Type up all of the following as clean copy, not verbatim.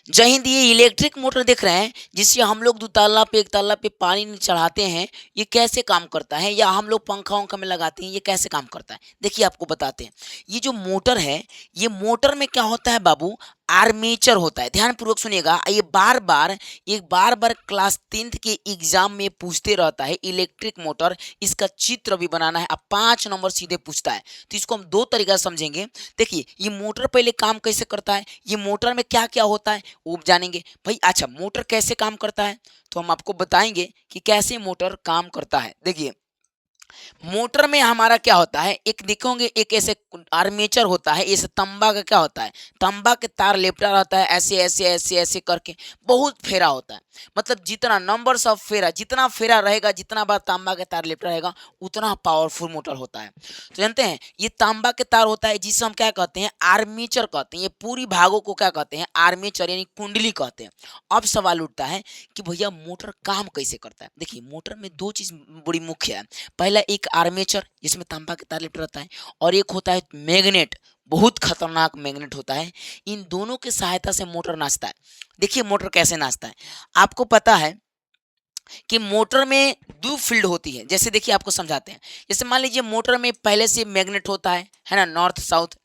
जय हिंद। ये electric motor देख रहे हैं जिससे हम लोग 2 ताल्ला पे 1 ताल्ला पे पानी चढ़ाते हैं, ये कैसे काम करता है? या हम लोग पंखा-वंखा में लगाते हैं, ये कैसे काम करता है? देखिए आपको बताते हैं। ये जो मोटर है, ये मोटर में क्या होता है बाबू, आर्मेचर होता है। ध्यानपूर्वक सुनिएगा। ये बार-बार क्लास 10th के एग्ज़ाम में पूछते रहता है इलेक्ट्रिक मोटर, इसका चित्र भी बनाना है। अब 5 नंबर सीधे पूछता है। तो इसको हम 2 तरीका से समझेंगे। देखिए, ये मोटर पहले काम कैसे करता है, ये मोटर में क्या-क्या होता है, वो जानेंगे। भाई अच्छा मोटर कैसे काम करता है? तो हम आपको बताएँगे कि कैसे मोटर काम करता है। देखिए, मोटर में हमारा क्या होता है, एक देखोगे एक ऐसे आर्मेचर होता है, इस तंबा का क्या होता है, तंबा के तार लेपटा रहता है, ऐसे करके बहुत फेरा होता है। मतलब जितना नंबर्स ऑफ फेरा, जितना फेरा रहेगा, जितना बार तांबा के तार लेपटा रहेगा, उतना पावरफुल मोटर होता है। तो जानते हैं ये तांबा के तार होता है जिसे हम क्या कहते हैं, आर्मेचर कहते हैं। ये पूरी भागों को क्या कहते हैं, आर्मेचर यानी कुंडली कहते हैं। अब सवाल उठता है कि भैया मोटर काम कैसे करता है? देखिए मोटर में दो चीज बड़ी मुख्य है। पहला एक आर्मेचर जिसमें तांबा के तार लिपटा रहता है, और एक होता है मैग्नेट, बहुत खतरनाक मैग्नेट होता है। इन दोनों की सहायता से मोटर नाचता है। देखिए मोटर कैसे नाचता है, आपको पता है कि मोटर में 2 फ़ील्ड होती है। जैसे देखिए आपको समझाते हैं। जैसे मान लीजिए मोटर में पहले से मैग्नेट होता है ना? नॉर्थ साउथ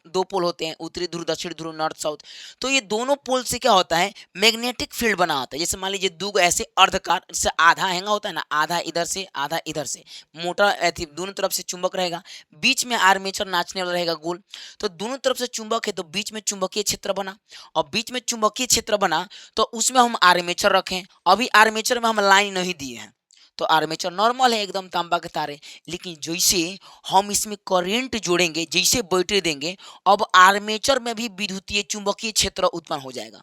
दो पोल होते हैं, उत्तरी ध्रुव, दक्षिण ध्रुव, नॉर्थ साउथ। तो ये दोनों पोल से क्या होता है, मैग्नेटिक फ़ील्ड बना होता है। जैसे मान लीजिए 2 ऐसे अर्धकार, जैसे आधा हैंगा होता है ना, आधा इधर से, आधा इधर से। मोटर एथी दोनों तरफ से चुंबक रहेगा, बीच में आर्मेचर नाचने वाला रहेगा गोल। तो दोनों तरफ से चुंबक है तो बीच में चुंबकीय क्षेत्र बना, और बीच में चुंबकीय क्षेत्र बना तो उसमें हम आर्मेचर रखें। अभी आर्मेचर में हम लाइन नहीं दिए हैं, तो आर्मेचर नॉर्मल है एकदम तांबा के तार है। लेकिन जैसे हम इसमें करंट जोड़ेंगे, जैसे बैटरी देंगे, अब आर्मेचर में भी विद्युतीय चुंबकीय क्षेत्र उत्पन्न हो जाएगा।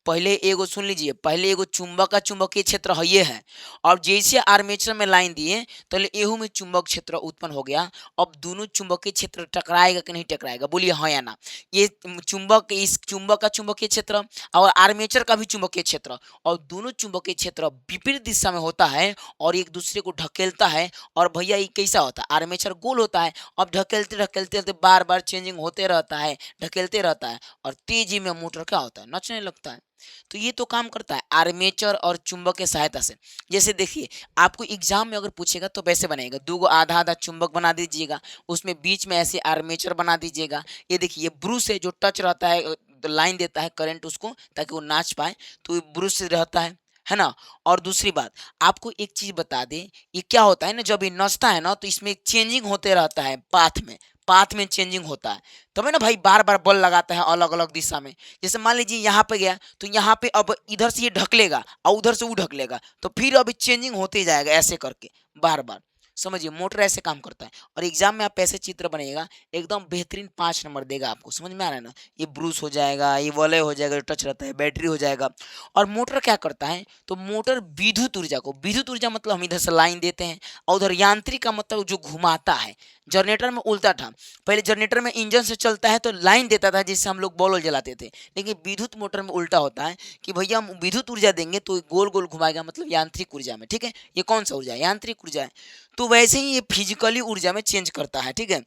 पहले एगो सुन लीजिए, पहले एगो चुंबक का चुंबकीय क्षेत्र है ये है, और जैसे आर्मेचर में लाइन दिए तो एहू में चुंबक क्षेत्र उत्पन्न हो गया। अब दोनों चुंबकीय क्षेत्र टकराएगा कि नहीं टकराएगा, बोलिए हाँ या ना? ये चुंबक, इस चुंबक का चुंबकीय क्षेत्र और आर्मेचर का भी चुंबकीय क्षेत्र, और दोनों चुंबकीय क्षेत्र विपरीत दिशा में होता है और एक दूसरे को ढकेलता है। और भैया ये कैसा होता है, आर्मेचर गोल होता है, अब ढकेलते ढकेलते बार बार चेंजिंग होते रहता है, ढकेलते रहता है, और तेजी में मोटर क्या होता है, नचने लगता है। तो ये तो काम करता है आर्मेचर और चुंबक के सहायता से। जैसे देखिए आपको एग्जाम में अगर पूछेगा तो वैसे बनाएगा, 2 गो आधा आधा चुंबक बना दीजिएगा, उसमें बीच में ऐसे आर्मेचर बना दीजिएगा। ये देखिए ये ब्रूस है जो टच रहता है, तो लाइन देता है करंट उसको ताकि वो नाच पाए, तो ये ब्रूस रहता है ना? और दूसरी बात आपको एक चीज बता दें, ये क्या होता है ना, जब ये नचता है ना तो इसमें चेंजिंग होते रहता है, पाथ में चेंजिंग होता है। तभी ना भाई बार बार बल लगाता है अलग अलग दिशा में। जैसे मान लीजिए यहाँ पे गया तो यहाँ पे अब इधर से ये ढकलेगा और उधर से वो ढकलेगा, तो फिर अभी चेंजिंग होते ही जाएगा ऐसे करके बार बार। समझिए मोटर ऐसे काम करता है, और एग्जाम में आप ऐसे चित्र बनेगा, एकदम बेहतरीन 5 नंबर देगा आपको। समझ में आ रहा है ना? ये ब्रूस हो जाएगा, ये वलय हो जाएगा जो टच रहता है, बैटरी हो जाएगा। और मोटर क्या करता है, तो मोटर विद्युत ऊर्जा मतलब हम इधर से लाइन देते हैं, और उधर यांत्रिक का मतलब जो घुमाता है। जनरेटर में उल्टा था, पहले जनरेटर में इंजन से चलता है तो लाइन देता था जिससे हम लोग बॉल जलाते थे। लेकिन विद्युत मोटर में उल्टा होता है कि भैया हम विद्युत ऊर्जा देंगे तो गोल गोल घुमाएगा, मतलब यांत्रिक ऊर्जा में। ठीक है, ये कौन सा ऊर्जा है, यांत्रिक ऊर्जा है। तो वैसे ही ये फिजिकली ऊर्जा में चेंज करता है। ठीक है,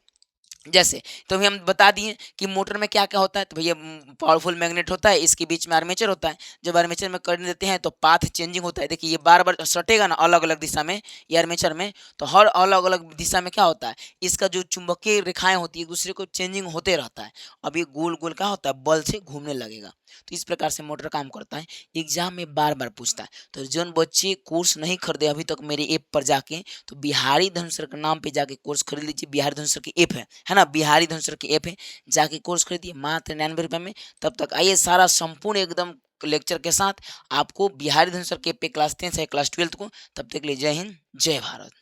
जैसे तो अभी हम बता दिए कि मोटर में क्या क्या होता है, तो भैया पावरफुल मैग्नेट होता है, इसके बीच में आर्मेचर होता है। जब आर्मेचर में करंट देते हैं तो पाथ चेंजिंग होता है। देखिए ये बार बार सटेगा ना अलग अलग दिशा में, ये आर्मेचर में, तो हर अलग अलग दिशा में क्या होता है, इसका जो चुंबकीय रेखाएं होती है एक दूसरे को चेंजिंग होते रहता है। अब ये गोल गोल क्या होता है, बल से घूमने लगेगा। तो इस प्रकार से मोटर काम करता है, एग्जाम में बार बार पूछता है। तो जो बच्चे कोर्स नहीं खरीदे अभी तक मेरे ऐप पर जाके, तो बिहारी धन सर के नाम पे जाके कोर्स खरीद लीजिए। बिहारी धन सर की ऐप है ना, बिहारी धन सर की ऐप है, जाके कोर्स खरीदिए मात्र 99 रुपये में। तब तक आइए सारा संपूर्ण एकदम लेक्चर के साथ आपको बिहारी धन सर के ऐप पे क्लास 10 से क्लास 12 को। तब तक के लिए जय हिंद, जय भारत।